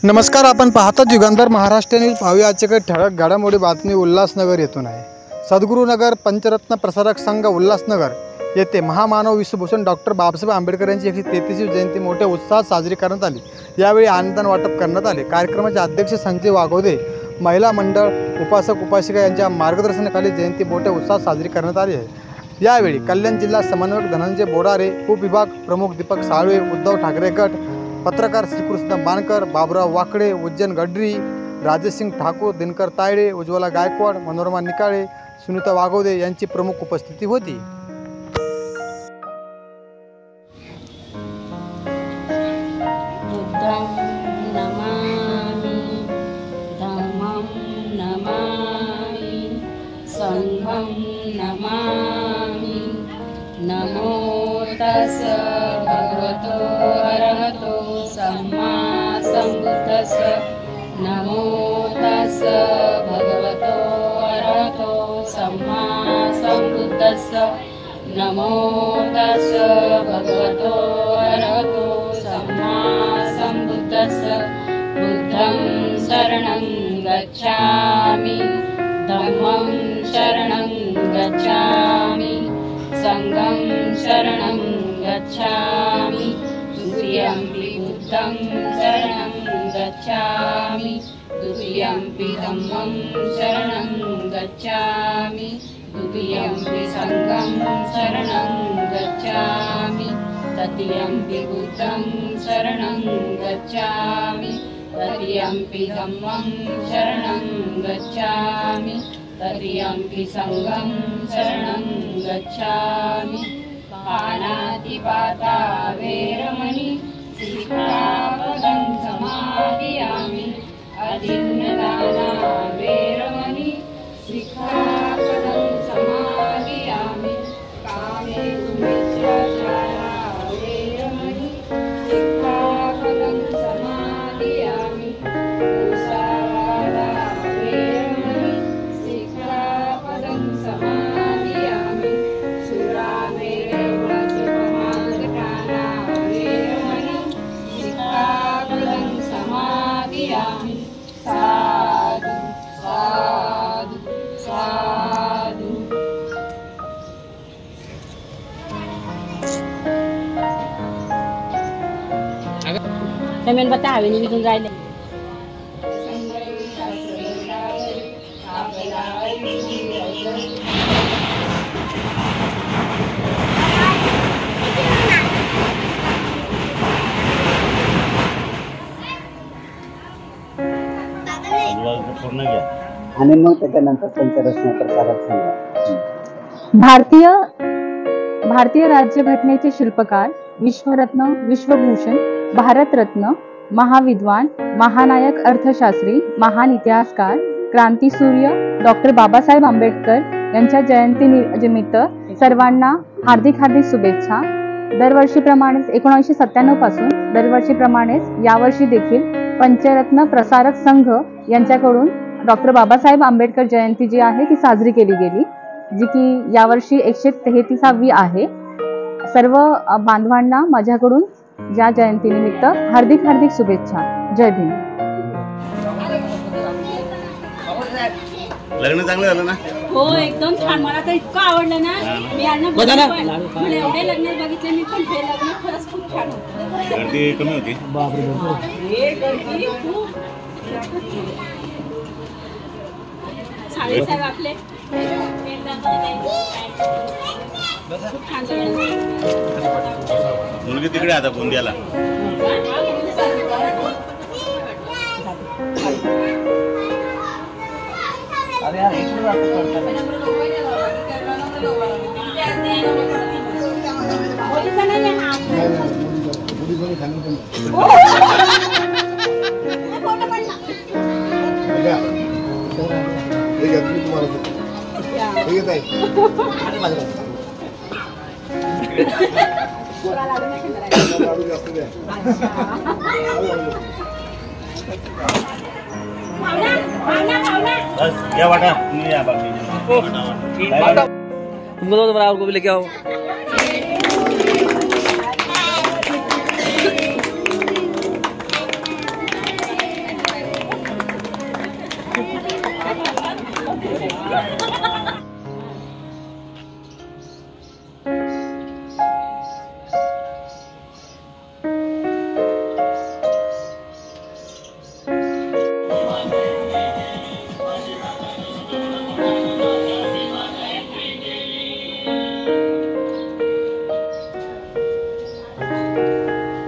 नमस्कार, आपण पाहतात युगंधर महाराष्ट्र न्यूज. पाहूया आजची काही ठळक घडामोडी बातमी उल्हासनगर येथून आहे. सद्गुरुनगर पंचरत्न प्रसारक संघ उल्हासनगर येथे महामानव विश्वभूषण डॉक्टर बाबासाहेब आंबेडकर यांची 133वी जयंती मोठ्या उत्साहात साजरी करण्यात आली. यावेळी अन्नदान वाटप करण्यात आले. कार्यक्रमाचे अध्यक्ष संजय वाघोदे, महिला मंडळ, उपासक उपासिका यांच्या मार्गदर्शनाखाली जयंती मोठ्या उत्साहात साजरी करण्यात आली आहे. यावेळी कल्याण जिल्हा समन्वयक धनंजय बोडारे, उपविभाग प्रमुख दीपक साळवे, उद्धव ठाकरे गट, पत्रकार श्रीकृष्ण मानकर, बाबुराव वाकडे, उज्जैन गडरी, राजेश सिंग ठाकूर, दिनकर तायडे, उज्ज्वला गायकवाड, मनोरमा निकाळे, सुनीता वाघोदे यांची प्रमुख उपस्थिती होती. नमो तस् भगवतो अरहतो सम्मा सम्बुद्धस्स. नमो तस् भगवतो अरहतो सम्मा सम्बुद्धस्स. नमो तस् भगवतो अरहतो सम्मा सम्बुद्धस्स. बुद्धं शरणं गच्छामि, धम्मं शरणं गच्छामि, संघं शरणं गच्छामि, द्वितीयंपि बुद्धं शरणं गच्छामि, द्वितीयंपि धम्मं शरणं गच्छामि, द्वितीयंपि संघं शरणं गच्छामि, तृतीयंपि बुद्धं शरणं गच्छामि, तृतीयंपि धम्मं शरणं गच्छामि, तृतीयंपि संघं शरणं गच्छामि. पाणातिपाता वेरमणि सिक्खापदं समादयामि. अदिन्नदाना वेरमणि सिक्खापदं समादयामि. कामेषु मिथ्याचारा वेरमणि सिक्खापदं समादयामि. मुसावादा वेरमणि सिक्खापदं समादयामि. सुरामेरवज्रपमादपाना वेरमणि सिक्खापदं समादयामि. साधु साधु साधु. पेमेंट बता हवे नि बिथून राहिले. आणि मग त्याच्यानंतर पंचरत्न प्रसारक संघ. भारतीय राज्यघटनेचे शिल्पकार, विश्वरत्न, विश्वभूषण, भारतरत्न, महाविद्वान, महानायक, अर्थशास्त्री, महान इतिहासकार, क्रांतीसूर्य डॉक्टर बाबासाहेब आंबेडकर यांच्या जयंती निमित्त सर्वांना हार्दिक हार्दिक शुभेच्छा. दरवर्षीप्रमाणेच 1997 पासून दरवर्षीप्रमाणेच यावर्षी देखील पंचरत्न प्रसारक संघ यांच्याकडून डॉक्टर बाबासाहेब आंबेडकर जयंती जी आहे ती साजरी केली गेली, जी की यावर्षी 133वी आहे. सर्व बांधवांना माझ्याकडून या जयंतीनिमित्त हार्दिक हार्दिक शुभेच्छा. जय भीम. लग्न चांगलं झालं ना? हो, एकदम छान. मला तर इतकं आवडलं ना. मी यांना मला एवढे लग्न बघितले मी, पण हे लग्न खरंच खूप छान होतं. गर्दी कमी होती. गर्दी खूप. साडे साहेब आपले खूप छान झालं. मुलगी तिकडे आता गोंदियाला. अरे यार इकडे जातो बस या वाटा तुम्ही या बाकी तुमको तो बराबर को भी लेके आओ।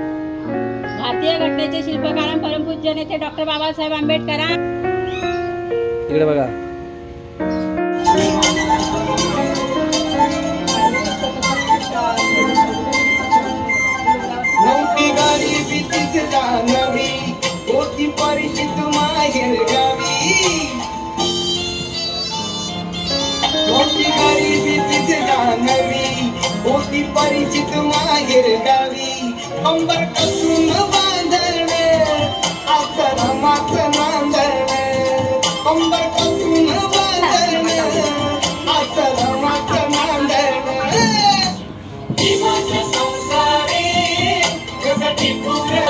भारतीय घटनेचे शिल्पकार परमपूज्य नेते डॉक्टर बाबासाहेब आंबेडकर इकडे बघा. नव्हती गाडी भीतीच जाणवी होती परिचित माहेर गावी नव्हती गाडी भीतीच जाणवी होती परिचित माहेर गावी कंबर कसून बांधण आश्रमाच नांदण कंबर कसून बांधण आश्रमाच नांदण जीवाच्या संसारे जगती पुरे